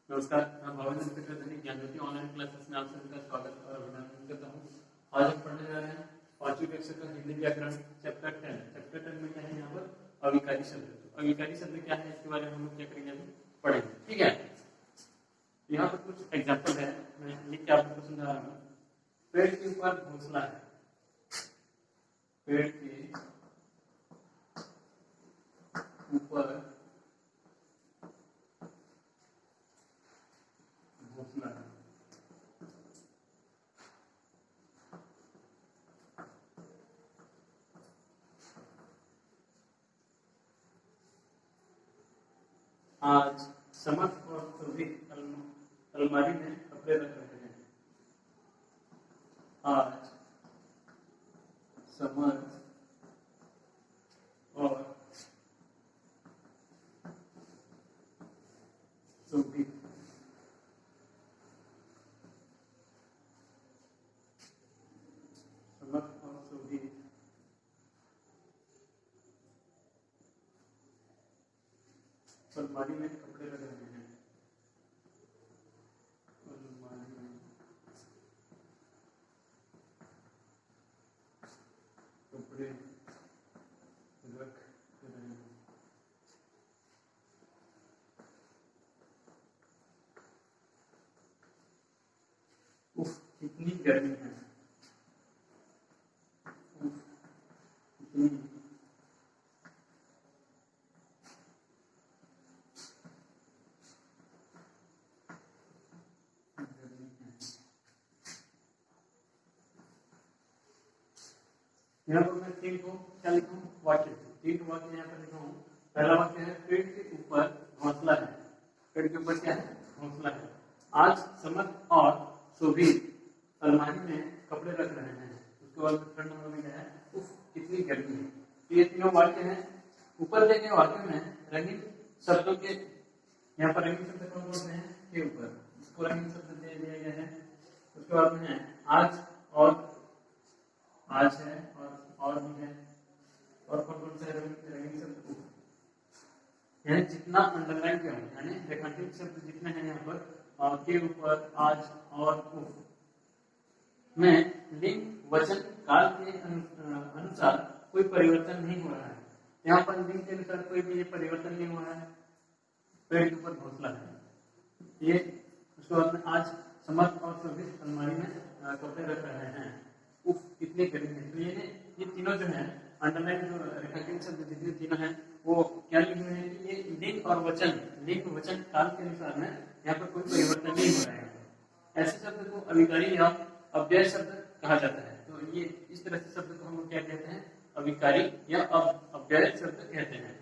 नमस्कार, मैं भावेंद्र चक्रवर्ती ज्ञान ज्योति ऑनलाइन क्लासेस में आप सभी का स्वागत और अभिनंदन करता हूँ। आज हम पढ़ने जा रहे हैं पांचवी कक्षा का हिंदी व्याकरण चैप्टर 10। चैप्टर 10 में क्या है, यहाँ पर अविकारी शब्द। तो अविकारी शब्द क्या है, इसके बारे में हम क्या करेंगे, अभी पढ़ेंगे। ठीक है, यहाँ पर कुछ एग्जाम्पल है, मैं लिख के आपको समझा रहा हूँ। पेड़ के ऊपर घोंसला है, पेड़ के ऊपर घोंसला है। आज समर्थ और सुरभीत अलमारी में कपड़े रख रहे हैं। आज समर्थ और सुरभीत अलमारी में कपड़े रख रहे हैं। अलमारी में कपड़े रख रहे हैं। उफ, कितनी गर्मी है। उफ, कितनी यहाँ पर मैं तीन को क्या लिखूं, वाक्य। तीन वाक्य यहाँ पर लिखा हूँ। पहला वाक्य है, पेड़ के ऊपर घोंसला है। पेड़ के ऊपर क्या है, घोंसला है। आज समर्थ और सुरभीत अलमारी में कपड़े रख रहे हैं। उसके बाद थर्ड नंबर में क्या है, उफ, कितनी गर्मी है। तो ये तीनों वाक्य हैं। ऊपर देखे वाक्य में रंगीन शब्दों के, यहाँ पर रंगीन शब्द कौन कौन से हैं, के ऊपर इसको रंगीन शब्द दे दिया गया है। उसके बाद में है आज, और आज है, और भी है, और कौन कौन से रंगीन शब्द, यानी जितना अंडरलाइन किया है, यानी रेखांकित शब्द जितने हैं यहाँ पर के ऊपर, आज और उफ में लिंग वचन काल के अनुसार कोई परिवर्तन नहीं हो रहा है। यहाँ पर लिंग के अनुसार कोई भी परिवर्तन नहीं हो रहा है। पेड़ के ऊपर घोंसला है ये। उसके बाद में आज समर्थ और सुरभीत अलमारी में कपड़े रख रहे हैं। उफ, कितनी गर्मी है। तो ये तीनों जो है अंडरलाइन जो रेखांकित शब्द जितने तीनों हैं वो क्या लिखे हुए हैं, ये लिंग और वचन, लिंग वचन काल के अनुसार में यहाँ पर कोई परिवर्तन नहीं हो रहा है। ऐसे शब्द को अविकारी या अव्यय शब्द कहा जाता है। तो ये इस तरह से शब्द को हम लोग क्या कहते हैं, अविकारी या अव्यय शब्द कहते हैं।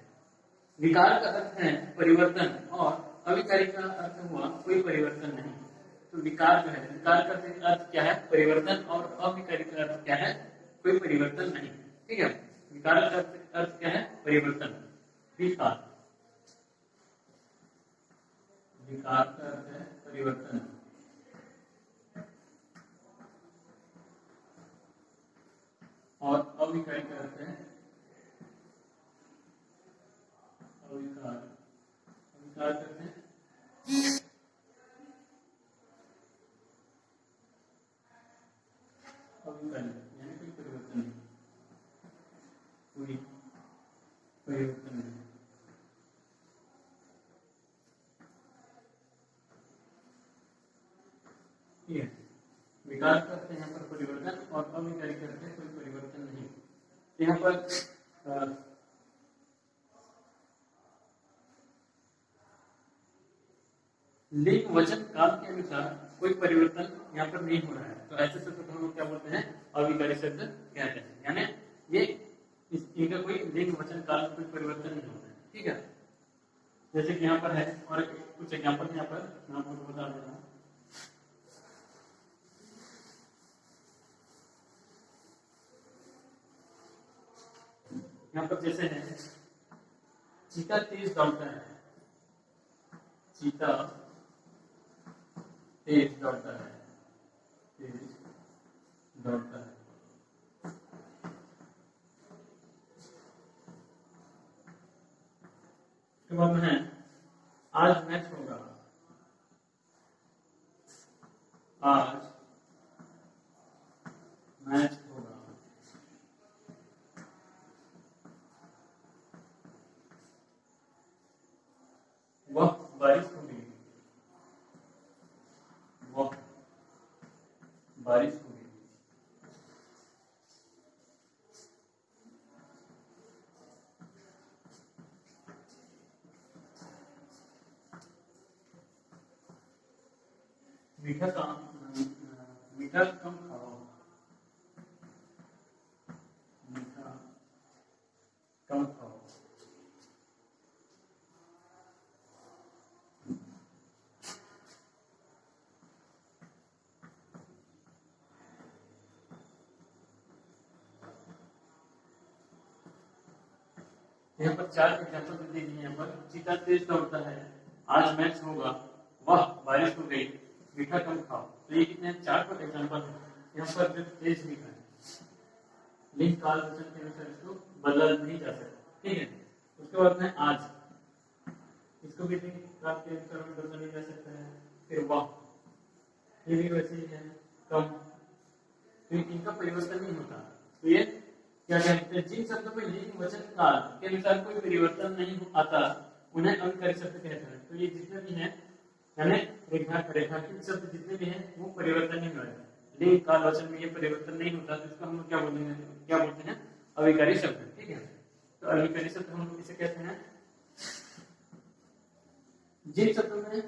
विकार का अर्थ है परिवर्तन और अविकारी का अर्थ हुआ कोई परिवर्तन नहीं। तो विकार जो है, विकार का अर्थ क्या है, परिवर्तन, और अविकारी का अर्थ क्या है, कोई परिवर्तन नहीं। ठीक है, विकार का अर्थ क्या है, परिवर्तन। विकार, विकार का अर्थ है परिवर्तन, और अविकारी का अर्थ है अविकार। अविकार करते हैं अविकारी, यानी कोई परिवर्तन नहीं, कोई परिवर्तन नहीं। ठीक है, विकार करते हैं यहाँ पर परिवर्तन, और अविकारी करते हैं कोई परिवर्तन नहीं। यहाँ पर लिंग वचन काल के अनुसार कोई परिवर्तन यहाँ पर नहीं हो रहा है। तो ऐसे शब्द को हम लोग क्या बोलते हैं, अविकारी शब्द कहते हैं। यानी ये इनका कोई लिंग वचन काल में कोई परिवर्तन नहीं होता है। ठीक है, जैसे कि यहाँ पर है, और कुछ एग्जाम्पल यहाँ पर मैं आपको बता देता हूँ। यहाँ पर जैसे है, चीता तेज दौड़ता है। चीता तेज दौड़ता है, तेज दौड़ता है। उसके बाद में है, आज मैच होगा। आज मैच होगा, वह बारिश होगी, वह बारिश होगी। मीठा कम खाओ, मीठा कम खाओ। यहाँ पर 4 एग्जाम्पल दे दीजिए। यहाँ पर चीता तेज दौड़ता है, आज मैच होगा, वह बारिश हो गई, मीठा कम खाओ। तो ये कितने 4 पर एग्जाम्पल है। यहाँ पर जो तेज लिखा है, लिंक काल वचन के अनुसार इसको बदला नहीं जा सकता, ठीक है। उसके बाद में आज, इसको भी लिंक काल के अनुसार बदला नहीं जा सकता है। फिर वह, ये भी वैसे ही है, कम, तो इनका परिवर्तन नहीं होता। तो ये क्या कहते हैं, जिन शब्दों में लिंग वचन काल के अनुसार कोई परिवर्तन नहीं आता उन्हें अंककारी शब्द कहते हैं। तो ये जितने भी हैं, यानी रेखांकित शब्द जितने भी हैं वो परिवर्तन नहीं हो रहा। लिंग काल वचन में ये परिवर्तन नहीं होता, तो इसको हम लोग क्या बोलते हैं, अविकारी शब्द, ठीक है। तो अविकारी शब्द हम लोग इसे कहते हैं जिन शब्दों में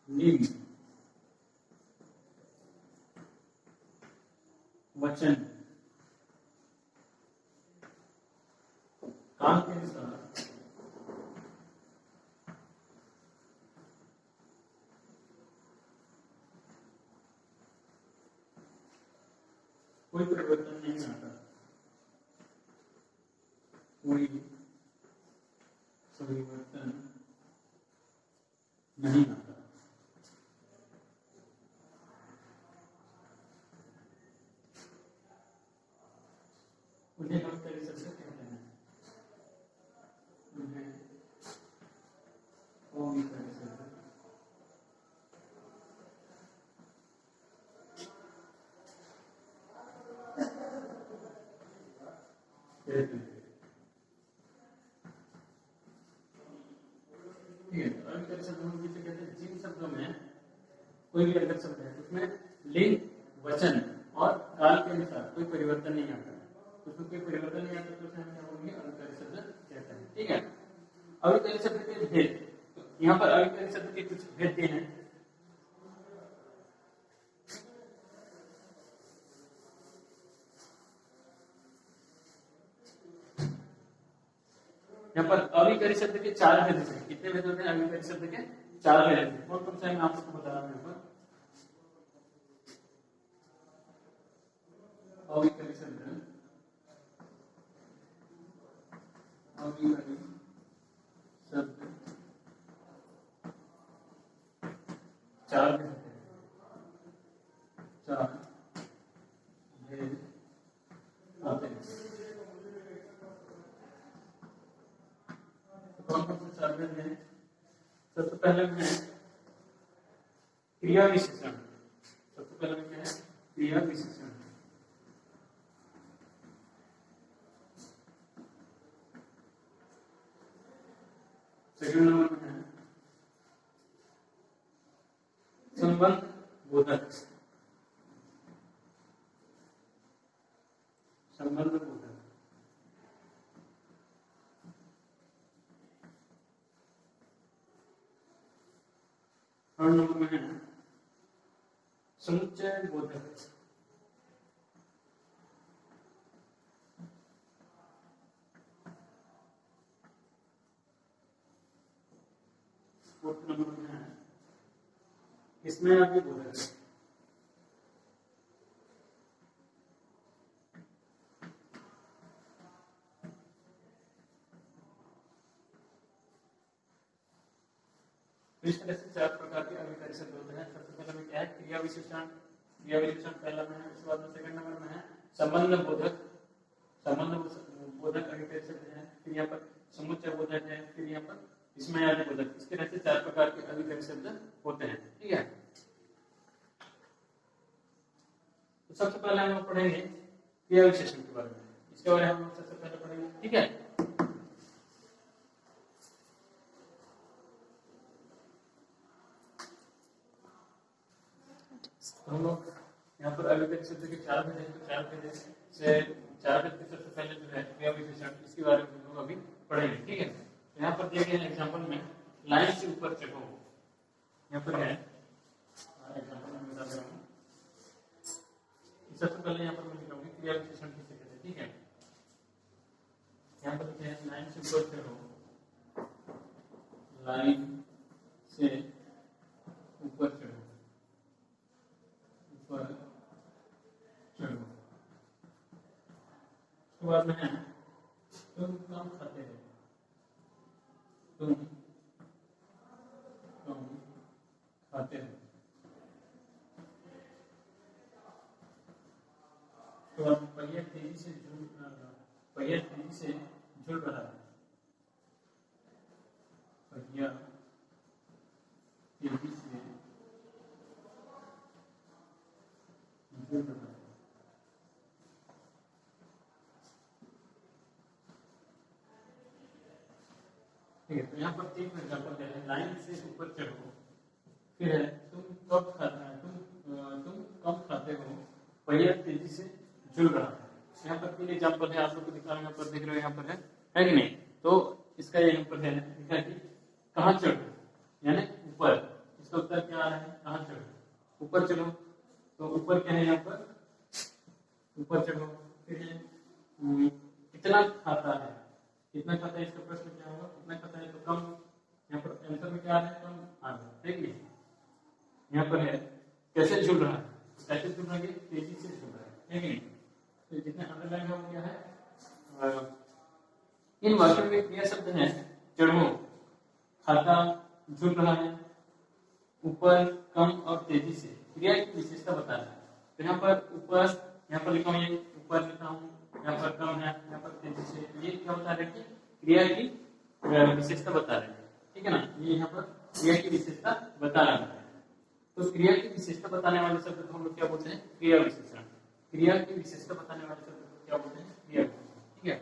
लिंग वचन काल के अनुसार कोई परिवर्तन नहीं आता, कोई परिवर्तन नहीं आता। उन्हें हम कई शब्द कहते हैं, उन्हें अविकारी शब्द कहते हैं, ठीक है। अविकारी शब्द हम जिसे कहते हैं जिन शब्दों में कोई भी अलग शब्द है उसमें लिंग वचन और काल के अनुसार कोई परिवर्तन नहीं आता, उसमें कोई परिवर्तन नहीं आता, तो उसे हम क्या बोलेंगे, अविकारी शब्द कहते हैं, ठीक है। अविकारी शब्द के भेद, तो यहाँ पर अविकारी शब्द के कुछ भेद दिए हैं। यहाँ पर अविकारी शब्द के 4 भेद हैं। कितने भेद होते हैं अविकारी शब्द के? 4 भेद हैं। कौन कौन सा है मैं आपको बता रहा हूँ। यहाँ पर अविकारी शब्द, अविकारी शब्द 4 भेद हैं, 4 भेद होते हैं। कौन कौन से 4 भेद हैं? सबसे पहले में है क्रिया विशेषण। सबसे पहले में है क्रिया विशेषण। सेकंड नंबर में है संबंध बोधक। संबंध बोधक। थर्ड नंबर में है समुच्चय बोधक। फोर्थ नंबर में है इसमें आगे बोधक। इस तरह से 4 प्रकार के अविकारी शब्द होते हैं। सबसे पहले में क्या है क्रिया विशेषण। क्रिया विशेषण पहला में है। उसके बाद में सेकंड नंबर में है संबंध बोधक। बोधक अभिप्रेत शब्द है, फिर यहाँ पर समुच्चय बोधक है, फिर यहाँ पर विस्मयादि बोधक। इस तरह से 4 प्रकार के अभिप्रेत शब्द होते हैं। ठीक है, तो सबसे पहले हम लोग पढ़ेंगे क्रिया विशेषण के बारे में। इसके बारे में हम लोग सबसे पहले पढ़ेंगे। ठीक है, तो हम लोग यहाँ पर अभिप्रेत शब्द के 4 भेद हैं, तो 4 भेद से 4 भेद के सबसे पहले जो है क्रिया विशेषण, इसके बारे में हम लोग अभी पढ़ेंगे। ठीक है, तो यहाँ पर दिए गए एग्जाम्पल में लाइन से ऊपर चढ़ो, यहाँ पर है एग्जाम्पल में बता रहा हूँ। सबसे पहले यहाँ पर मैं लिखूंगी क्रिया विशेषण किसे कहते हैं। ठीक है, यहाँ पर लिखे हैं लाइन से ऊपर चढ़ो, लाइन से ऊपर चढ़ो, ऊपर चढ़ो। उसके बाद में है तुम कम खाते हो, तुम कम खाते हो। तो पहिया तेजी से झूल रहा है, पहिया तेजी से झूल रहा है, पहिया तेजी से झूल रहा है। ठीक है, तो यहाँ पर 3 एग्जाम्पल दे रहे हैं। लाइन से ऊपर चढ़ो, फिर है तुम कब खाता है, तुम कम खाते हो, पहिया तेजी से झूल रहा है। यहाँ पर 3 एग्जाम्पल है, आप लोग को दिखा रहा हूँ, यहाँ पर देख रहे हो, यहाँ पर है कि नहीं। तो इसका ये यहाँ पर है लिखा है कि कहाँ चढ़ो, यानी ऊपर। इसका उत्तर क्या आ रहा है, कहाँ चढ़ो, ऊपर चढ़ो। तो ऊपर क्या है, यहाँ पर ऊपर चढ़ो। फिर कितना खाता है, कितना खाता है, इसका प्रश्न क्या होगा, कितना खाता है, तो कम। यहाँ पर आंसर में क्या आ रहा है, कम आ रहा है, ठीक है। यहाँ पर है कैसे झूल रहा है, कैसे झूल रहा है, तेजी से झूल रहा है, ठीक है। तो जितने अंडरलाइन है वो क्या है, इन वाक्यों में क्रिया शब्द है चढ़ो, खाता, झूल रहा है, ऊपर, कम और तेजी से। क्रिया की विशेषता बताना है। तो यहाँ पर ऊपर, यहाँ पर लिखा हूँ, ये ऊपर लिखा हूँ, यहाँ पर कम है, यहाँ पर तेजी से। ये क्या बता रहे हैं, क्रिया की विशेषता बता रहे हैं, ठीक है ना। ये यहाँ पर क्रिया की विशेषता बता रहा है। तो क्रिया की विशेषता बताने वाले शब्द को हम लोग क्या बोलते हैं, क्रिया विशेषण। क्रिया की विशेषता बताने वाले शब्द को क्या बोलते हैं, क्रिया विशेषण, ठीक है।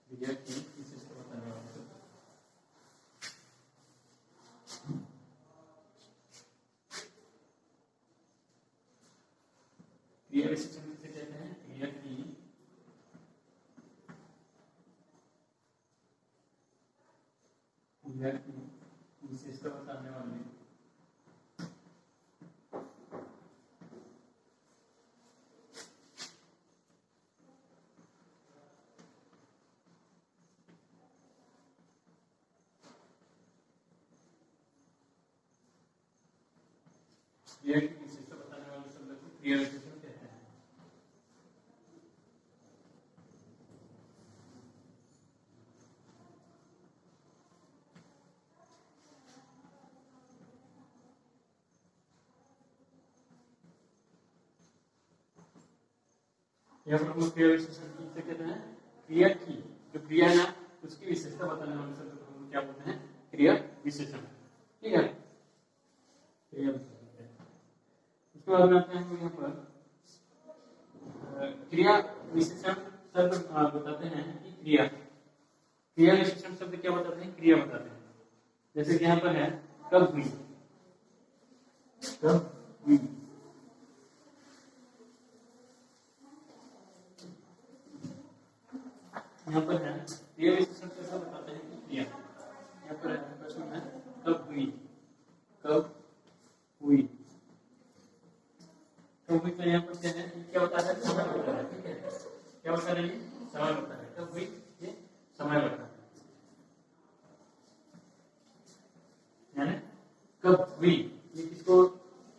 क्रिया की विशेषता बताने वाले शब्द, क्रिया विशेषण किसे कहते हैं, क्रिया की विशेषता बताने वाले क्रिया की विशेषता बताने वाले शब्द को क्रिया विशेषण कहते हैं। यहाँ पर हम लोग क्रिया विशेषण किसे कहते हैं, क्रिया की जो क्रिया है उसकी विशेषता बताने वाले शब्द को हम क्या बोलते हैं, क्रिया विशेषण, ठीक है। क्रिया विशेषण उसके बाद में आते हैं हम यहाँ पर क्रिया विशेषण शब्द बताते हैं कि क्रिया, क्रिया विशेषण शब्द क्या बताते हैं, क्रिया बताते हैं। जैसे कि यहाँ पर है कब हुई, कब हुई। यहाँ पर है क्रिया विशेषण कैसा बताते हैं कि क्रिया। यहाँ पर है प्रश्न है कब हुई, कब हुई, कब हुई। तो यहाँ पर क्या है, क्या बता रहा है, समय बता रहा है, ठीक है। क्या बता रहे हैं, समय बता रहा है, कब हुई, ये समय बता रहा है, यानी कब हुई। ये किसको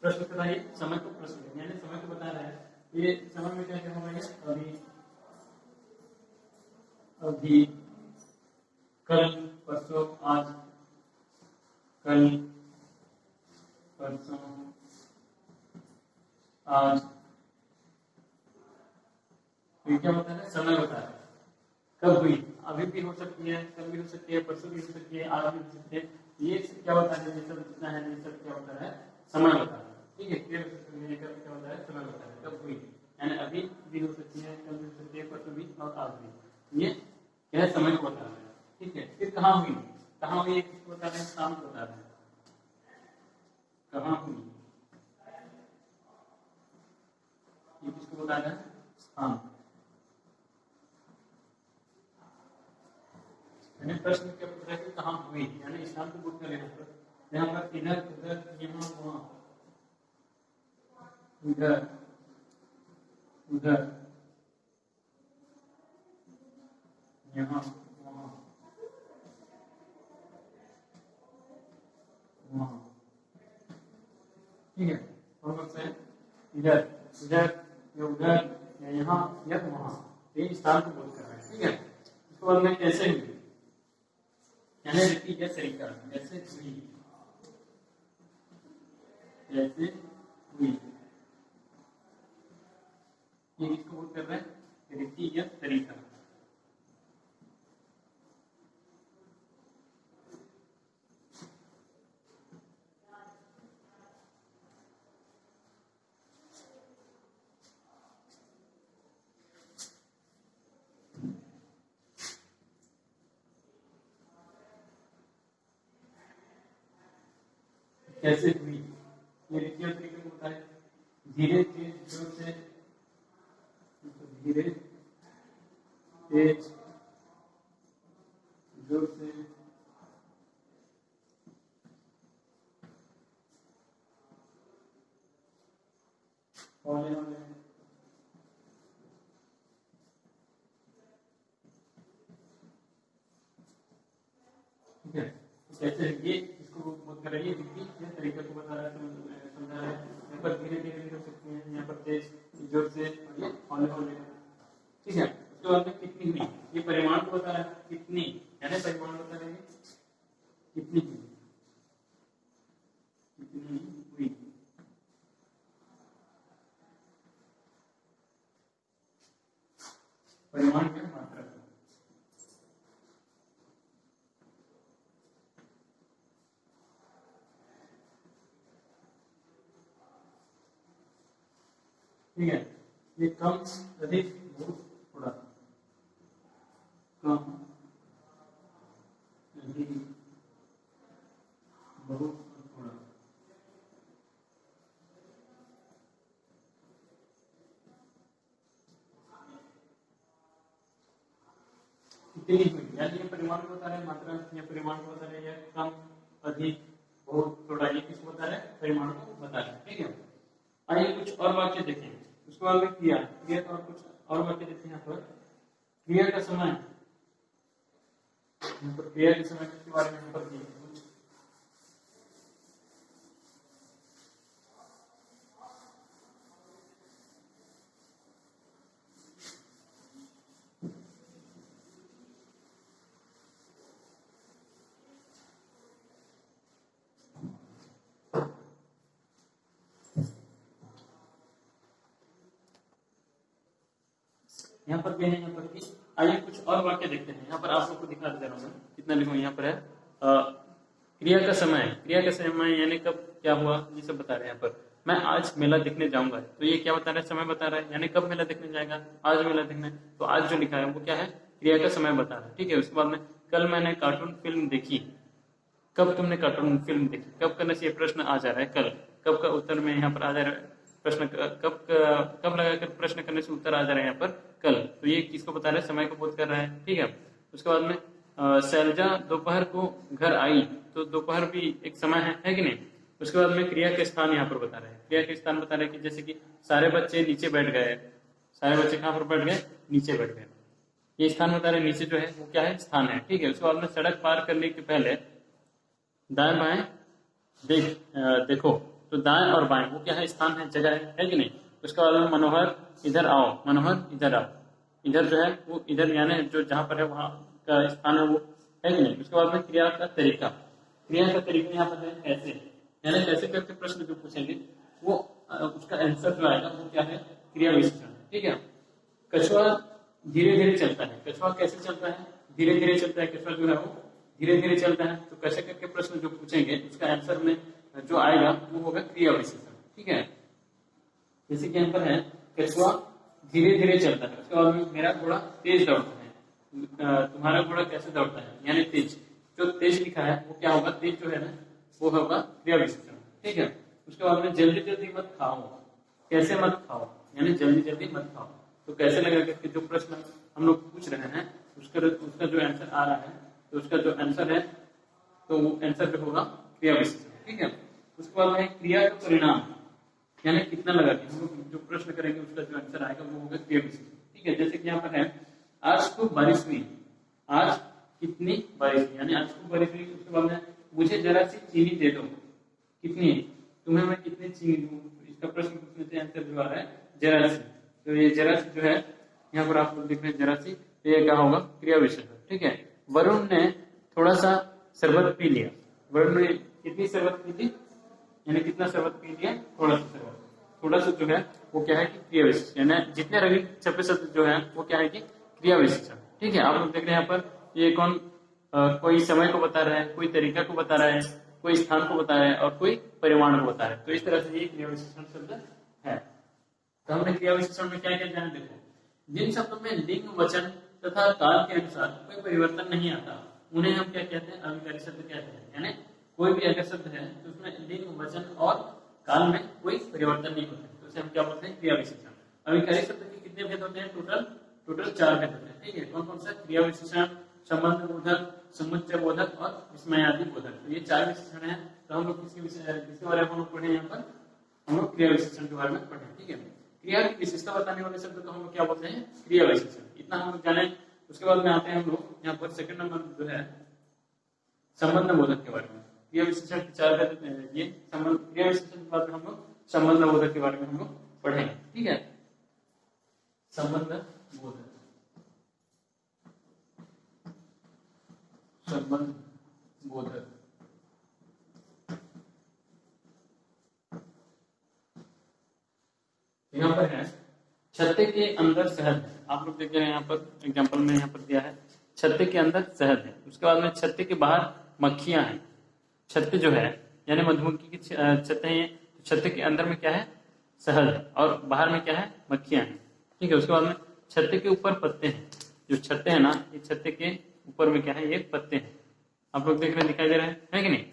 प्रश्न कर रहा है, समय को प्रश्न, यानी समय को बता रहा है। ये समय में क्या क्या होगा, अभी, अभी, कल, परसों, आज, कल, परसों, आज, ये क्या होता है, समय बता रहा है कब हुई। अभी भी हो सकती है, कल भी हो सकती है, परसों भी हो सकती है, आज भी हो सकती है। ये क्या होता है, ये सब जितना है, ये सब क्या होता है, समय बता रहा है। ठीक है, क्लियर क्या होता है, समय बता रहा है कब हुई, यानी अभी भी हो सकती है, कल भी हो सकती है, परसों भी और आज भी। ये क्या है, समय को बता रहा है। ठीक है, फिर कहाँ हुई, कहाँ हुई किसको बता रहे हैं, स्थान को बता रहे हैं, कहाँ हुई ये किसको बता रहे हैं, स्थान। मैंने प्रश्न क्या पूछा कि कहाँ हुई, यानी स्थान को बुक कर लेना। यहाँ पर इधर उधर यहाँ वहाँ, इधर उधर यहाँ वहाँ वहाँ, ठीक है। और से इधर उधर या उधर या यहाँ या वहाँ, ये स्थान को बुक कर रहा है। ठीक है, उसके बाद में कैसे हुई, यानी रीति या तरीका, जैसे हुई, जैसे हुई, ये किसको बोल कर रहे हैं, रीति या तरीका। कैसे हुई, ये रीति और तरीके को बताए, धीरे तेज जोर से, धीरे तेज जोर से, हौले हौले, ठीक है। कैसे ये इसको बोध कर रही है, रीति या तरीके को बता रहा है, समझा रहा है। यहाँ पर धीरे धीरे भी हो सकती है, यहाँ पर तेज जोर से, और ये हौले हौले। ठीक है, उसके बाद में कितनी हुई, ये परिमाण को बता रहा है, कितनी, यानी परिमाण बता रहे हैं कितनी हुई, कितनी हुई। परिमाण क्या, मात्रा। ठीक है, ये कम अधिक बहुत थोड़ा, कम अधिक बहुत थोड़ा। कितनी हुई, यानी ये परिमाण को बता रहे हैं, मात्रा या परिमाण को बता रहे हैं, कम अधिक बहुत थोड़ा, ये किसको बता रहे हैं, परिमाण को बता रहे हैं। ठीक है, आइए कुछ और वाक्य देखें। उसके बाद में क्रिया, क्रिया और कुछ और वाक्य देते हैं। यहाँ पर क्रिया का समय, यहाँ पर क्रिया के समय के बारे में यहाँ पर कुछ यहाँ पर क्या है, यहाँ पर भी आइए कुछ और वाक्य देखते हैं। यहाँ पर आप लोग को दिखा दे रहा हूँ मैं, कितना लिखूँ। यहाँ पर है क्रिया का समय, क्रिया का समय यानी कब क्या हुआ, ये सब बता रहे हैं। यहाँ पर मैं आज मेला देखने जाऊंगा, तो ये क्या बता रहा है, समय बता रहा है, यानी कब मेला देखने जाएगा, आज मेला देखने। तो आज जो लिखा है वो क्या है, क्रिया का समय बता रहा है। ठीक है, उसके बाद में कल मैंने कार्टून फिल्म देखी, कब तुमने कार्टून फिल्म देखी, कब करने से ये प्रश्न आ जा रहा है, कल। कब का उत्तर में यहाँ पर आ जा रहा है प्रश्न, कब लगाकर प्रश्न करने से उत्तर आ जा रहा है यहाँ पर कल। तो ये किसको बता रहा है, समय को बोध कर रहा है। ठीक है, उसके बाद में शैलजा दोपहर को घर आई, तो दोपहर भी एक समय है कि नहीं। उसके बाद में क्रिया के स्थान यहाँ पर बता रहे हैं, क्रिया के स्थान बता रहे हैं कि जैसे कि सारे बच्चे नीचे बैठ गए, सारे बच्चे कहाँ पर बैठ गए, नीचे बैठ गए, ये स्थान बता रहे हैं। नीचे जो है वो क्या है, स्थान है। ठीक है, उसके बाद में सड़क पार करने के पहले दाएं बाएं देखो, तो दाएं और बाएं वो क्या है, स्थान है, जगह है कि नहीं। उसके बाद में मनोहर इधर आओ, मनोहर इधर आओ, इधर जो है वो इधर, यानी जो जहां पर है वहां का स्थान है वो है कि नहीं। उसके बाद में क्रिया का तरीका, क्रिया का तरीका यहाँ पर है ऐसे, यानी कैसे करके प्रश्न जो पूछेंगे वो उसका आंसर जो आएगा वो क्या है, क्रिया विशेषण। ठीक है, कछुआ धीरे धीरे चलता है। कछुआ कैसे चलता है? धीरे धीरे चलता है। कछुआ जो है वो धीरे धीरे चलता है। तो कैसे करके प्रश्न जो पूछेंगे उसका आंसर में जो आएगा वो होगा क्रिया विशेषण। ठीक है, जैसे कि यहाँ पर है कछुआ धीरे धीरे चलता है, उसके बाद में मेरा घोड़ा तेज दौड़ता है। तुम्हारा घोड़ा कैसे दौड़ता है, यानी तेज। जो तेज लिखा है वो क्या होगा? तेज जो है ना वो होगा क्रिया विशेषण। ठीक है, उसके बाद में जल्दी जल्दी मत खाओ, कैसे मत खाओ, यानी जल्दी जल्दी मत खाओ। तो कैसे लगा करके जो प्रश्न हम लोग पूछ रहे हैं उसका जो आंसर आ रहा है, तो उसका जो आंसर है तो वो आंसर जो होगा क्रिया विशेषण। ठीक है, उसके बाद में क्रिया का परिणाम, यानी कितना लगा के हम लोग जो प्रश्न करेंगे उसका जो आंसर आएगा वो होगा क्रिया विशेषण। ठीक है, जैसे कि यहाँ पर है आज खूब बारिश हुई, आज कितनी बारिश हुई, यानी आज खूब बारिश हुई। उसके बाद में मुझे जरा सी चीनी दे दो, कितनी, तुम्हें मैं कितनी चीनी दूं। इसका प्रश्न पूछने से आंसर जो आ रहा है जरा सी। तो ये जरा सी जो है यहाँ पर आप लोग देख रहे हैं जरा सी, तो ये क्या होगा? क्रिया विशेषण। ठीक है, वरुण ने थोड़ा सा शरबत पी लिया। वरुण ने कितनी शरबत पी ली, यानी कितना शरबत पी लिया? थोड़ा सा शरबत। थोड़ा सा जो है वो क्या है कि क्रिया विशेषण, यानी जितने रंगीन छपे शब्द जो है वो क्या है कि क्रिया विशेषण। ठीक है, आप लोग देख रहे हैं यहाँ पर ये कौन कोई समय को बता रहा है, कोई तरीका को बता रहा है, कोई स्थान को बता रहा है और कोई परिमाण को बता रहा है। तो इस तरह से ये क्रिया विशेषण शब्द है। तो हमने क्रिया विशेषण में क्या क्या जाना, देखो जिन शब्दों में लिंग वचन तथा काल के अनुसार कोई परिवर्तन नहीं आता उन्हें हम क्या कहते हैं? अविकारी शब्द कहते हैं। यानी कोई भी अगर शब्द है तो उसमें लिंग वचन और काल में कोई परिवर्तन नहीं होता, तो उसे हम क्या बोलते हैं? क्रिया विशेषण। अविकारी शब्द के कितने भेद होते हैं? टोटल 4 भेद होते हैं। ठीक है, कौन कौन सा? क्रिया विशेषण, संबंध बोधक, समुच्चय बोधक और विस्मयादि बोधक। तो ये 4 विशेषण है। तो हम लोग किसके बारे में हम लोग पढ़े? यहाँ पर हम लोग क्रिया विशेषण के बारे में पढ़े। ठीक है, क्रिया की विशेषता बताने वाले शब्द को हम लोग क्या बोलते हैं? क्रिया विशेषण। इतना हम लोग जाने। उसके बाद में आते हैं हम लोग यहाँ पर सेकंड नंबर जो है संबंध बोधक के बारे में। क्रिया विशेषण के 4 भेद ये संबंध। क्रिया विशेषण के बाद में हम लोग संबंध बोधक के बारे में हम लोग पढ़ेंगे। ठीक है, संबंध बोधक, संबंध बोधक। यहाँ पर है छत्ते के अंदर शहद है। आप लोग देख रहे हैं यहाँ पर एग्जांपल में यहाँ पर दिया है छत्ते के अंदर शहद है। उसके बाद में छत्ते के बाहर मक्खियां हैं। छत्ते जो है यानी मधुमक्खी की छत्ते हैं। छत्ते के अंदर में क्या है? शहद है और बाहर में क्या है? मक्खियां हैं। ठीक है, उसके बाद में छत्ते के ऊपर पत्ते हैं। जो छत्ते हैं ना, ये छत्ते के ऊपर में क्या है? ये पत्ते हैं। आप लोग देख रहे हैं, दिखाई दे रहे हैं, है कि नहीं?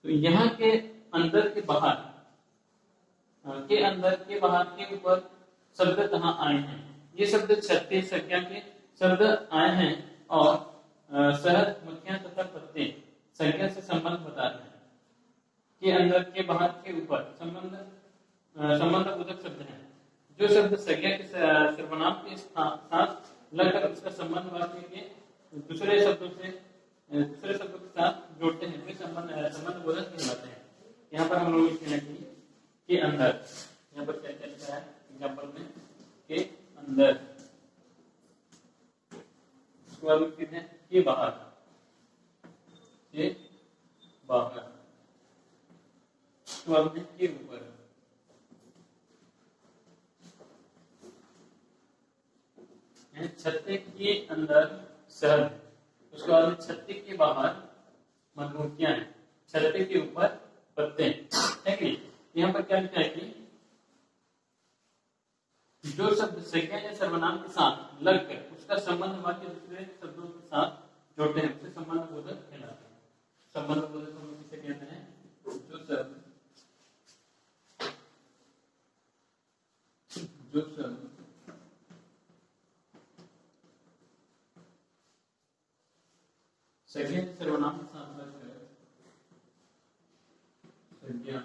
तो यहाँ के अंदर के बाहर के अंदर के बाहर के ऊपर शब्द कहाँ आए हैं? ये शब्द छत्ते संज्ञा के शब्द आए हैं और शहद, मक्खियां तथा पत्ते संज्ञा से संबंध बता रहे हैं। के अंदर, के बाहर, के ऊपर संबंध बोधक शब्द है। जो शब्द संज्ञा के सर्वनाम के साथ लगकर उसका संबंध वाक्य के दूसरे शब्दों के साथ जोड़ते हैं वे संबंध बोधक कहलाते हैं। यहाँ पर हम लोग लिखे हैं के अंदर। यहाँ पर क्या क्या लिखा है एग्जाम्पल में? के अंदर। उसके बाद लिखते हैं के बाहर, के बाहर। उसके बाद में के ऊपर, छत्ते के अंदर शहद। उसके बाद में छत्ते के बाहर मधुमक्खियां हैं। छत्ते के ऊपर पत्ते है कि यहाँ पर क्या लिखा है कि जो शब्द संज्ञा या सर्वनाम के साथ लगकर उसका संबंध वाक्य दूसरे शब्दों के साथ जोड़ते हैं उसे संबंध बोधक कहलाते हैं। संबंध बोधक हम लोग किसे कहते हैं? जो शब्द संज्ञा या सर्वनाम के साथ लगकर संज्ञा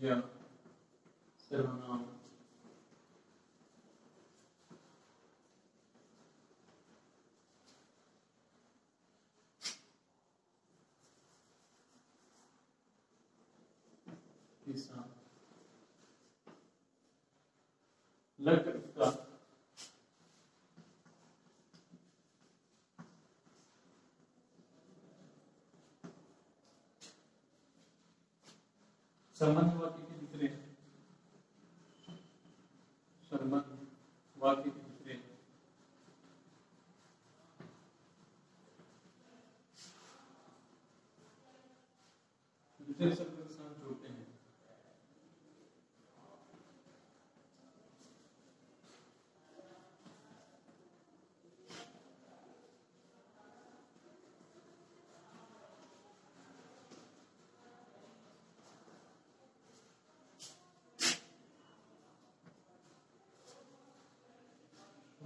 या सर्वनाम के साथ लगकर उसका संबंध वाक्य के दूसरे संबंध वाक्य के दूसरे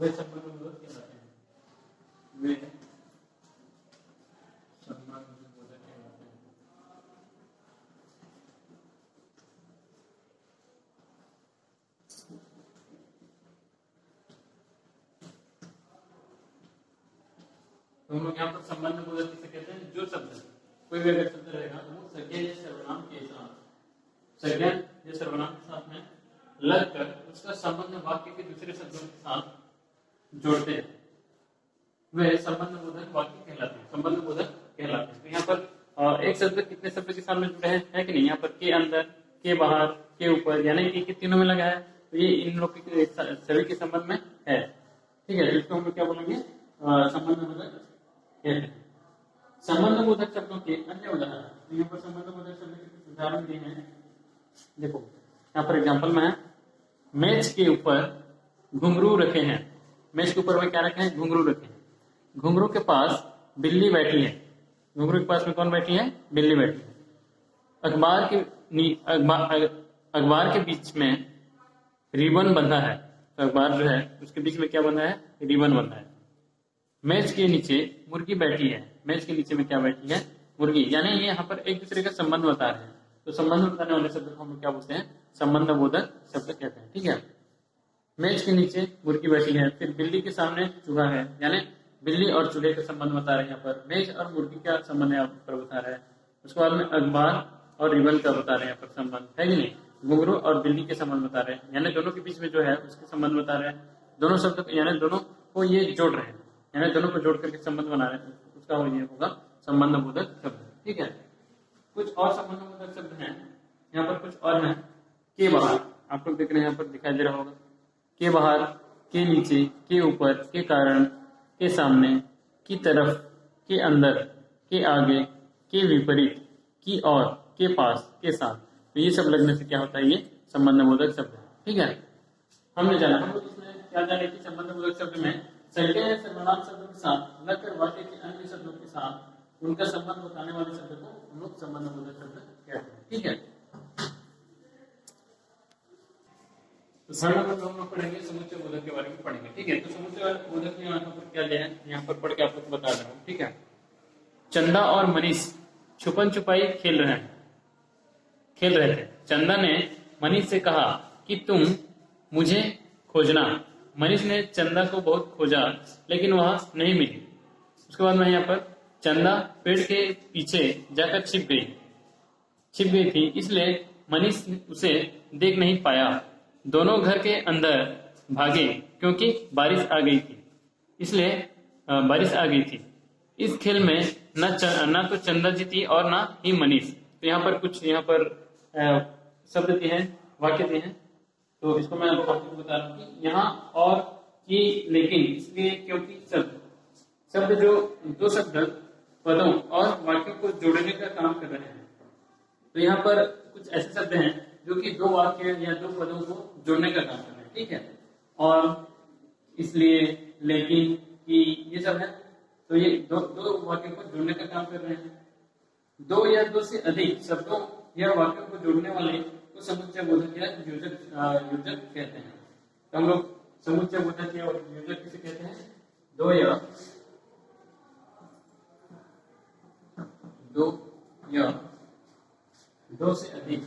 वे संबंध बोधक कहलाते हैं। वे संबंध बोधक कहलाते हैं। तो हम लोग यहाँ पर संबंध बोधक किसे कहते हैं? जो शब्द कोई भी अगर शब्द रहेगा तो वो संज्ञा या सर्वनाम के साथ, संज्ञा या सर्वनाम के साथ में लगकर उसका संबंध वाक्य के दूसरे शब्दों के साथ जोड़ते हैं, वे संबंध बोधक वाक्य कहलाते हैं, संबंध बोधक कहलाते हैं। तो यहाँ पर एक शब्द कितने शब्द के साथ में जुड़े हैं, है कि नहीं? यहाँ पर के अंदर, के बाहर, के ऊपर, यानी कि तीनों में लगा है, तो ये इन लोग के सभी के संबंध में है। ठीक है, इसको हम लोग क्या बोलेंगे? संबंध बोधक कहते हैं। संबंध बोधक शब्दों के अन्य उदाहरण, तो यहाँ पर संबंध बोधक शब्द के कुछ उदाहरण दिए हैं। देखो यहाँ पर एग्जांपल में है, मेज के ऊपर घुंघरू रखे हैं। मेज के ऊपर में क्या रखे हैं? घुंघरू रखे हैं। घुंघरू के पास बिल्ली बैठी है। घुंघरू के पास में कौन बैठी है? बिल्ली बैठी है। अखबार के बीच में रिबन बंधा है। तो अखबार जो है उसके बीच में क्या बंधा है? रिबन बंधा है। मेज के नीचे मुर्गी बैठी है। मेज के नीचे में क्या बैठी है? मुर्गी। यानी ये यहाँ पर एक दूसरे का संबंध बता रहे हैं। तो संबंध बताने वाले शब्द को हम क्या बोलते हैं? संबंध बोधक शब्द कहते हैं। ठीक है, मेज के नीचे मुर्गी बैठी है, फिर बिल्ली के सामने चूहा है, यानी बिल्ली और चूहे का संबंध बता रहे हैं। यहाँ पर मेज और मुर्गी का संबंध यहाँ पर बता रहे हैं। उसके बाद में अखबार और रिबन का बता रहे हैं यहाँ पर संबंध, है कि नहीं? घुंघरू और बिल्ली के संबंध बता रहे हैं, यानी दोनों के बीच में जो है उसके संबंध बता रहे हैं। दोनों शब्द यानी दोनों को ये जोड़ रहे हैं, यानी दोनों को जोड़ करके संबंध बना रहे हैं, उसका ये होगा संबंध बोधक शब्द। ठीक है, कुछ और संबंध बोधक शब्द हैं यहाँ पर, कुछ और हैं। के बाहर, आप लोग देख रहे हैं यहाँ पर दिखाई दे रहा होगा। के बाहर, के नीचे, के ऊपर, के कारण, के सामने, की तरफ, के अंदर, के आगे, के विपरीत, की और, के पास, के साथ। तो ये सब लगने से क्या होता है? ये संबंध बोधक शब्द है। ठीक है, हमने जाना, हम लोग इसमें क्या जाने कि संबंध बोधक शब्द में संज्ञा या सर्वनाम शब्दों के साथ लगकर वाक्य के अन्य शब्दों के साथ उनका संबंध बताने वाले शब्द को हम लोग संबंध बोधक शब्द कहते हैं। ठीक है, तो सर्वप्रथम हम लोग पढ़ेंगे समुच्चय बोधक के बारे में पढ़ेंगे। ठीक है, तो समुच्चय बोधक में यहाँ पर क्या लिया है, यहाँ पर पढ़ के आप लोग को बता रहा हूँ। ठीक है, चंदा और मनीष छुपन छुपाई खेल रहे थे। चंदा ने मनीष से कहा कि तुम मुझे खोजना। मनीष ने चंदा को बहुत खोजा लेकिन वह नहीं मिली। उसके बाद में यहाँ पर चंदा पेड़ के पीछे जाकर छिप गई थी, इसलिए मनीष उसे देख नहीं पाया। दोनों घर के अंदर भागे क्योंकि बारिश आ गई थी, इसलिए बारिश आ गई थी। इस खेल में न तो चंदा जीती और ना ही मनीष। तो यहाँ पर कुछ शब्द दिए हैं, वाक्य दिए हैं, तो इसको मैं आपको बता रहा हूँ कि यहाँ और कि लेकिन इसलिए क्योंकि शब्द जो दो शब्द पदों और वाक्यों को जोड़ने का काम कर रहे हैं। तो यहाँ पर कुछ ऐसे शब्द हैं जो कि दो वाक्य या दो पदों को जोड़ने का काम कर रहे हैं। ठीक है, और इसलिए, लेकिन, कि, ये सब है। तो ये दो वाक्यों को जोड़ने का काम कर रहे हैं। दो या दो से अधिक शब्दों या वाक्यों को जोड़ने वाले को समुच्चय बोधक या योजक कहते हैं। तो हम लोग समुच्चय बोधक या योजक किसे कहते हैं? दो या दो से अधिक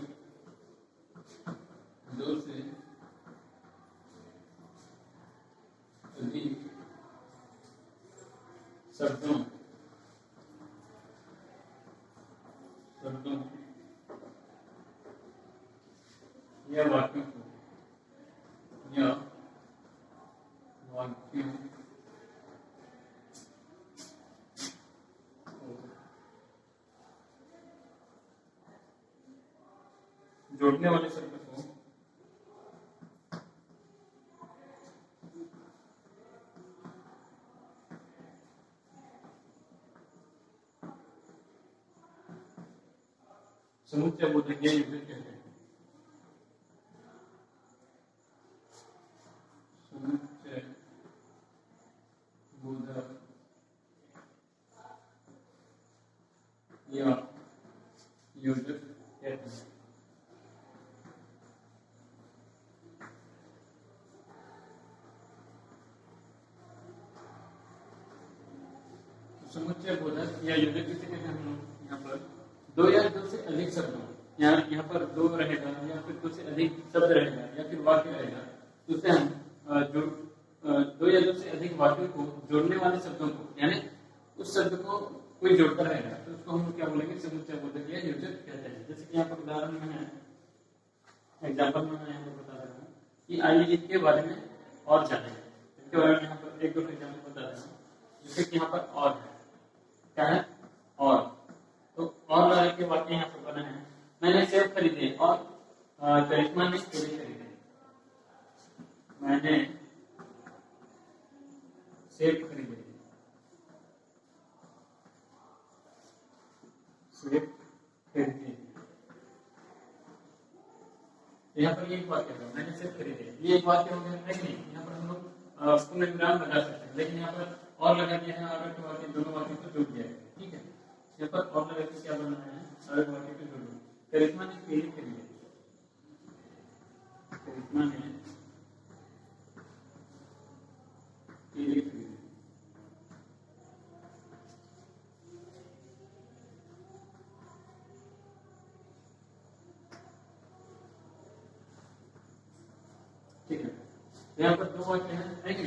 शब्दों या वाक्यों को जोड़ने वाले शब्द को समुच्चय बोधक या योजक कहते हैं। समुच्चय बोधक या योजक कहते हैं। समुच्चय बोधक या योजक किसे कहते हैं हम लोग यहाँ पर? दो या दो से अधिक शब्दों, यहाँ पर दो रहेगा या फिर दो से अधिक शब्द रहेगा या फिर वाक्य रहेगा, तो उसे हम दो या दो से अधिक वाक्यों को जोड़ने वाले शब्दों को, यानी उस शब्द को कोई जोड़ता रहेगा तो उसको हम क्या बोलेंगे? समुच्चय बोधक या योजक कहते हैं। जैसे कि यहाँ पर उदाहरण में है, एग्जाम्पल में मैं यहाँ पर बता रहा हूँ कि आइए इसके बारे में और जाने, इसके बारे में यहाँ पर एक दो एग्जाम्पल बता रहा हूँ। जैसे कि यहाँ पर और है, क्या है? और, तो और लगा के वाक्य यहाँ पर बना है, मैंने सेब खरीदे और करिश्मा ने केले खरीदे। मैंने सेब खरीदे, सेब खरीदे, यहाँ पर एक वाक्य है, मैंने सेब खरीदे, ये एक वाक्य हो गया है कि नहीं? यहाँ पर हम लोग पूर्ण विराम लगा सकते हैं, लेकिन यहाँ पर और लगा दिया है, और एक वाक्य दोनों वाक्य को जोड़ दिया है, ठीक है? यहाँ पर और लगा के क्या बनाना है? और एक वाक्य को जोड़ दिया। करिश्मा ने केले खरीदे, करिश्मा ने केले खरीदे, ठीक है? यहाँ पर दो वाक्य है कि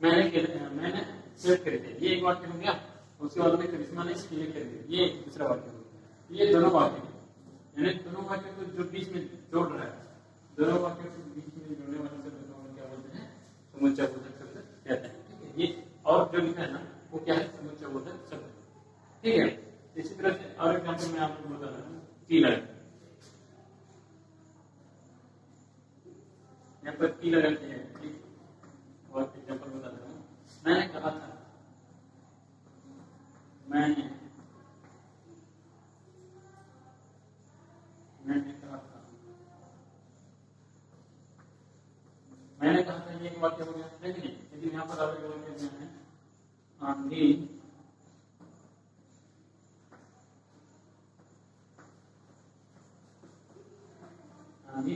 मैंने सेब खरीदे, ये एक वाक्य हो गया। उसके बाद में करिश्मा ने केले खरीदे, ये दूसरा वाक्य हो गया। ये दोनों वाक्य, यानी दोनों वाक्य को जो बीच में जोड़ रहा है, दोनों वाक्यों को बीच में जोड़ने वाले शब्द को क्या बोलते हैं? समुच्चय बोधक शब्द कहते हैं, ठीक है? ये और जो लिखा है ना वो क्या है? समुच्चय बोधक शब्द, ठीक है? इसी तरह से और एग्जाम्पल मैं आपको बता रहा हूँ, की लगा, यहाँ पर की लगा के है, और एग्जाम्पल बता रहा हूँ, मैंने कहा था, मैंने कहा था, मैंने कहा था, ये एक वाक्य हो गया, लेकिन यहाँ पर आगे वाक्य है, आंधी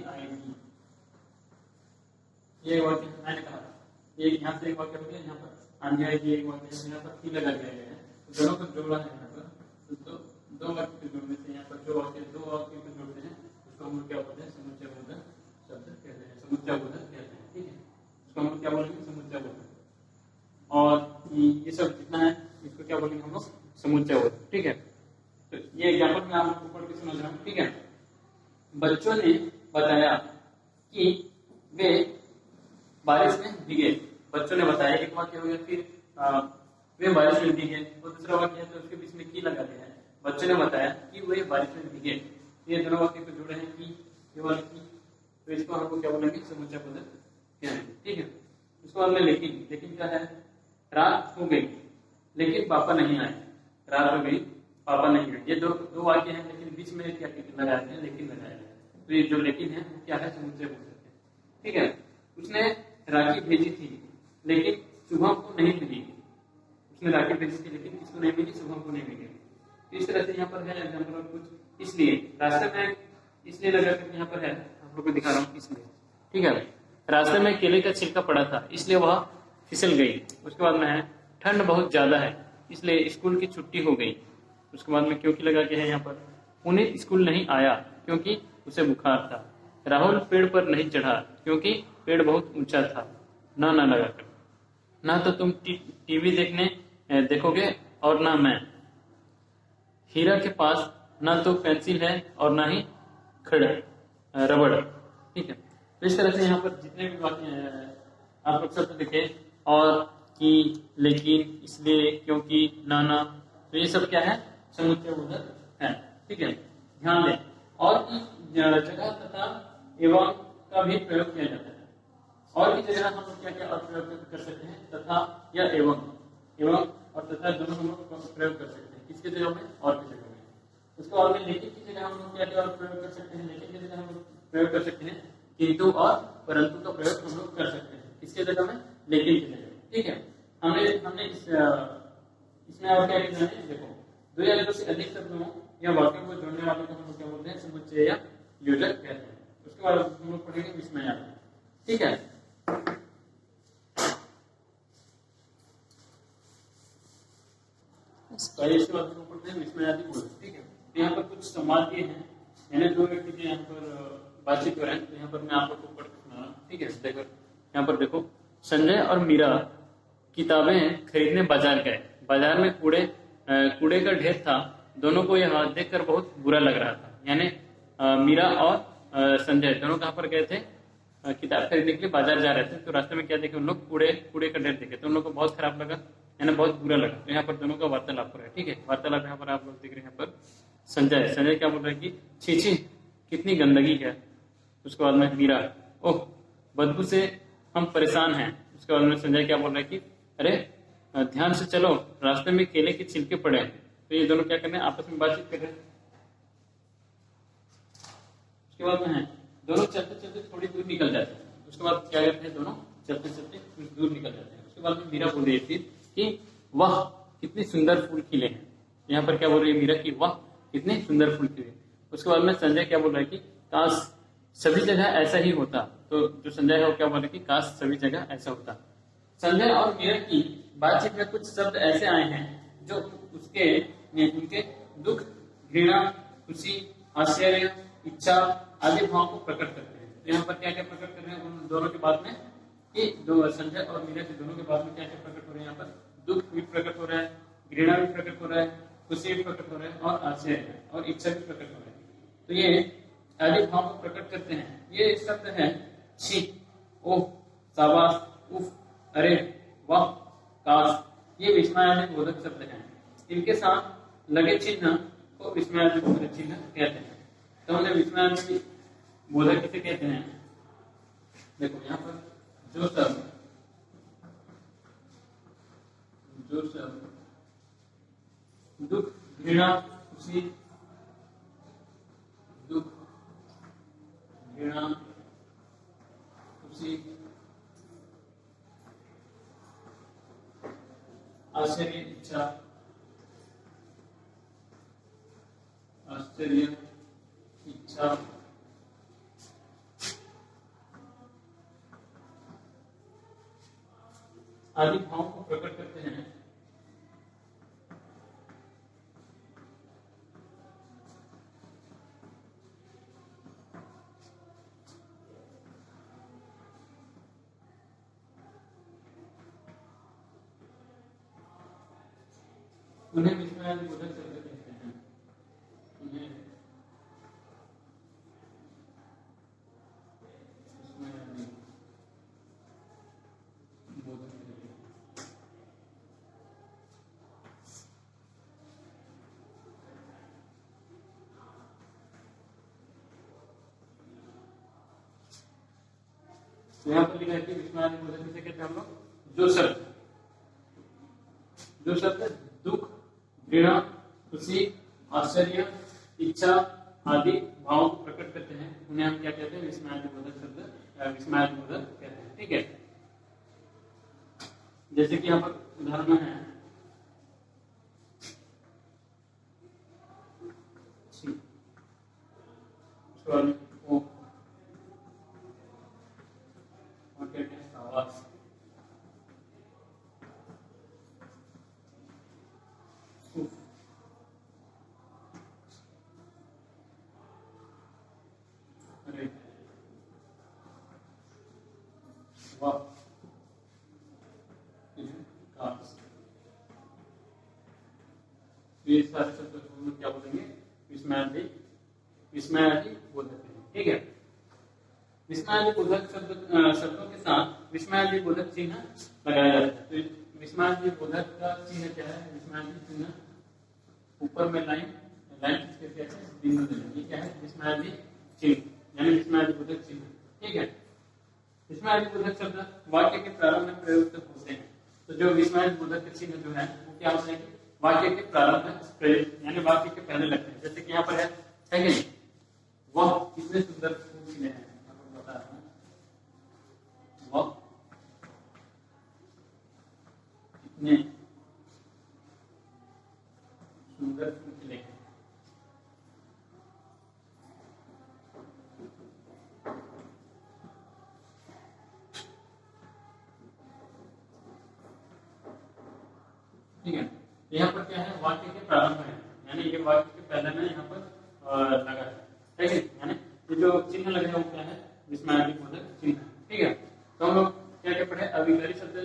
आएगी, ये वाक्य मैंने कहा था, एक यहाँ से एक वाक्य हो गया, यहाँ पर आंधी आएगी एक वाक्य है, यहाँ पर की लगा दिया गया है, तो दोनों को जोड़ा है यहाँ पर, तो दो वाक्य को जोड़ने से यहाँ पर दो वाक्य को जोड़ते हैं, उसको हम लोग क्या बोलते हैं? समुच्चय बोधक शब्द कहते हैं, समुच्चय बोधक कहते हैं, ठीक है? उसको हम लोग क्या बोलेंगे? समुच्चय बोधक। और ये सब जितना है इसको क्या बोलेंगे हम लोग? समुच्चय बोधक, ठीक है? तो ये एग्जाम्पल मैं आपको पढ़ के समझ रहा हूँ, ठीक है? बच्चों ने बताया कि वे बारिश में भीगे, बच्चों ने बताया एक वाक्य हो गया, फिर वे बारिश में भीगे, और दूसरा वाक्य है तो उसके बीच में की लगा दिया है, बच्चों ने बताया कि वे बारिश में भीगे, ये दोनों वाक्य को जोड़े हैं कि ये वाली की, तो इसको हमको क्या बोलेंगे? समुच्चय बोधक कहते, ठीक है? उसको बाद में लेकिन क्या है? रात हो गई लेकिन पापा नहीं आए, रात हो गई पापा नहीं आए, ये दो वाक्य हैं, लेकिन बीच में क्या लगाया है? लेकिन लगाया है, तो ये जो लेकिन है वो क्या है? समुच्चय बोधक है, ठीक है? उसने राखी भेजी थी लेकिन शुभम को नहीं मिली, उसने राखी भेजी थी लेकिन किसको नहीं मिली? शुभम को नहीं मिली। तो इस तरह से यहाँ पर है एग्जाम्पल और कुछ, इसलिए रास्ते में, इसलिए लगा कर यहाँ पर है, आप लोग को दिखा रहा हूँ इसलिए, ठीक है? रास्ते में केले का छिलका पड़ा था इसलिए वह फिसल गई। उसके बाद में है ठंड बहुत ज्यादा है इसलिए स्कूल की छुट्टी हो गई। उसके बाद में क्योंकि लगा के है यहाँ पर, उन्हें स्कूल नहीं आया क्योंकि उसे बुखार था। राहुल पेड़ पर नहीं चढ़ा क्योंकि पेड़ बहुत ऊंचा था। ना लगाकर, ना तो तुम टीवी देखोगे और ना मैं। हीरा के पास ना तो पेंसिल है और ना ही रबड़, ठीक है? तो इस तरह से यहाँ पर जितने भी वाक्य आप लोग सब देखे, और कि, लेकिन, इसलिए, क्योंकि, ना, तो ये सब क्या है? समुच्चय बोधक है, ठीक है? ध्यान दें। और की जगह तथा एवं का भी प्रयोग किया जाता है। और की जगह हम लोग क्या क्या प्रयोग कर सकते हैं? तथा या एवं और तथा दोनों हम लोग प्रयोग कर सकते हैं। किसके जगह में? और की जगह में। उसके बाद में लेकिन की जगह हम लोग क्या क्या प्रयोग कर सकते हैं? लेकिन की जगह हम लोग प्रयोग कर सकते हैं किंतु और परंतु का प्रयोग हम लोग कर सकते हैं। किसके जगह में? लेकिन की जगह, ठीक है? हमने इसमें और क्या करना है? देखो, दो या दो से अधिक शब्दों या वाक्यों को जोड़ने वाले को हम लोग क्या बोलते हैं? समुच्चय या योजक कहते हैं। उसके बाद हम लोग पढ़ेंगे विस्मय, ठीक है? इसके बाद हम पढ़ते हैं विस्मयादि बोधक। ठीक है, तो यहाँ पर कुछ संवाद दिए हैं, यानी दो व्यक्ति के यहाँ पर बातचीत हो रहे हैं। तो यहाँ पर मैं आप लोग को पढ़ के सुना रहा हूँ। ठीक है, देखो यहाँ पर देखो, संजय और मीरा किताबें खरीदने बाजार गए। बाजार में कूड़े का ढेर था। दोनों को यह देखकर बहुत बुरा लग रहा था। यानी मीरा और संजय दोनों कहाँ पर गए थे? किताब खरीदने के लिए बाजार जा रहे थे। तो रास्ते में क्या देखे उन लोग? कूड़े का ढेर देखे। तो उन लोग को बहुत खराब लगा, यानी बहुत बुरा लगा। तो यहाँ पर दोनों का वार्तालाप हो रहा है। ठीक है, वार्तालाप यहाँ पर आप लोग देख रहे हैं। यहाँ पर संजय क्या बोल रहा है कि छी छी कितनी गंदगी है। उसके बाद में मीरा, ओह बदबू से हम परेशान हैं। उसके बाद में संजय क्या बोल रहा है कि अरे ध्यान से चलो, रास्ते में केले के छिलके पड़े हैं। तो ये दोनों क्या कर रहे हैं? आपस में बातचीत कर रहे हैं। उसके बाद में है दोनों चलते चलते थोड़ी दूर निकल जाते हैं। उसके बाद क्या करते हैं? दोनों चलते चलते कुछ दूर निकल जाते हैं। उसके बाद में मीरा बोल रही थी कि वाह कितनी सुंदर फूल खिले हैं। यहाँ पर क्या बोल रही है मीरा की वाह कितने सुंदर फूल खिले। उसके बाद में संजय क्या बोल रहा है कि काश सभी जगह ऐसा ही होता। तो जो संजय है वो क्या बोल रहा है कि काश सभी जगह ऐसा होता। संजय और मीरा की बातचीत में कुछ शब्द ऐसे आए हैं जो उनके दुख, घृणा, खुशी, आश्चर्य, इच्छा आदि भाव को प्रकट करते हैं। तो यहाँ पर क्या क्या प्रकट कर रहे हैं उन दोनों के बात में कि दो संजय और मीरा के दोनों के बात में क्या क्या प्रकट हो रहे हैं? यहाँ पर दुख भी प्रकट हो रहा है, घृणा भी प्रकट हो रहा है, खुशी भी प्रकट हो रहा है और आश्चर्य और इच्छा भी प्रकट हो रहा है। तो ये आदि भाव को प्रकट करते हैं। ये शब्द है छी, ओह, शाबाश, उफ, अरे, वाह, काश, ये विस्मयादि बोधक शब्द हैं। इनके साथ लगे चिन्ह को विस्मयादि बोधक चिन्ह कहते हैं। तो हमने विस्मयादि बोधक किसे कहते हैं? देखो यहाँ पर जो शब्द दुख, घृणा, खुशी, दुख, घृणा, खुशी, आश्चर्य, इच्छा, आदि भाव को प्रकट करते हैं। उन्हें विस्मयादि बोधक शब्द कहते हैं। उन्हें विस्मयादि बोधक कहते हैं। तो यहाँ पर लिखा है कि विस्मयादि बोधक किसे कहते हैं हम लोग? जो शब्द दुख, घृणा, खुशी, आश्चर्य, इच्छा आदि भावों को प्रकट करते हैं उन्हें हम क्या कहते हैं? विस्मयादि बोधक शब्द, विस्मयादि बोधक कहते हैं। ठीक है, जैसे कि यहाँ पर उदाहरण है ये सारे शब्द हम लोग क्या बोलेंगे? विस्मयादि बोधक है। ठीक है, विस्मयादि बोधक शब्दों के साथ विस्मयादि बोधक चिन्ह लगाया जाता है। तो विस्मयादि बोधक का चिन्ह क्या है? विस्मयादि चिन्ह ऊपर में लाइन किसके कहते हैं? बिंदु देना। ये क्या है? विस्मयादि चिन्ह, यानी विस्मयादि बोधक चिन्ह। ठीक है, विस्मयादि बोधक शब्द वाक्य के प्रारंभ में प्रयुक्त होते हैं। तो जो विस्मयादि बोधक के चिन्ह जो है वो क्या होते हैं? वाक्य के प्रारंभ में प्रयुक्त, यानी वाक्य के पहले लगते हैं। जैसे कि यहाँ पर है कि नहीं, वह कितने सुंदर फूल खिले हैं। आपको बता रहा हूँ, वह कितने सुंदर फूल खिले हैं। ठीक है, यहाँ पर क्या है, वाक्य के प्रारंभ में, यानी ये वाक्य के पहले में यहाँ पर लगा है, ठीक है। यानी ये जो चिन्ह लगे हैं वो क्या है, विस्मयादिबोधक बोधक चिन्ह, ठीक है। तो हम लोग क्या क्या पढ़े, अभिकारी शब्द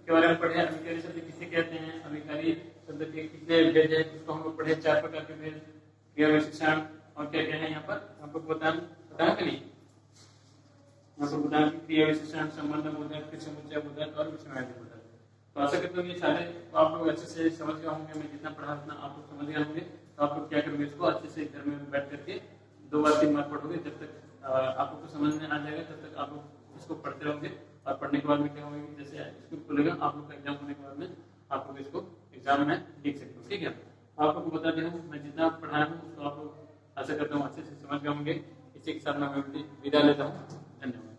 के बारे में पढ़े। अभिकारी शब्द किसे कहते हैं, अभिकारी शब्द के कितने भेद है, उसको हम लोग पढ़े। 4 प्रकार के भेद, क्रिया विशेषण और क्या क्या है यहाँ पर आपको बताया कि नहीं, यहाँ पर बताया कि क्रिया विशेषण, संबंध बोधक, फिर समुच्चय बोधक और विस्मयादिबोधक बोधक। तो आशा करता हूँ ये सारे आप लोग अच्छे से समझ गए होंगे। मैं जितना पढ़ा उतना आप लोग समझ गए होंगे। तो आप लोग क्या करोगे, इसको अच्छे से घर में बैठ करके 2 बार 3 बार पढ़ोगे। जब तक आप लोग को समझ में आ जाएगा तब तक आप लोग इसको पढ़ते रहोगे। और पढ़ने के बाद में क्या होगा, जैसे स्कूल खुलेगा आप लोग का एग्जाम होने के बाद में आप लोग इसको एग्जाम में लिख सकते हो, ठीक है। आप लोग को बता दिया हूँ, मैं जितना पढ़ाया हूँ उसको आप लोग आशा करता हूँ अच्छे से समझ गए होंगे। इसी के साथ मैं विदा लेता हूँ। धन्यवाद।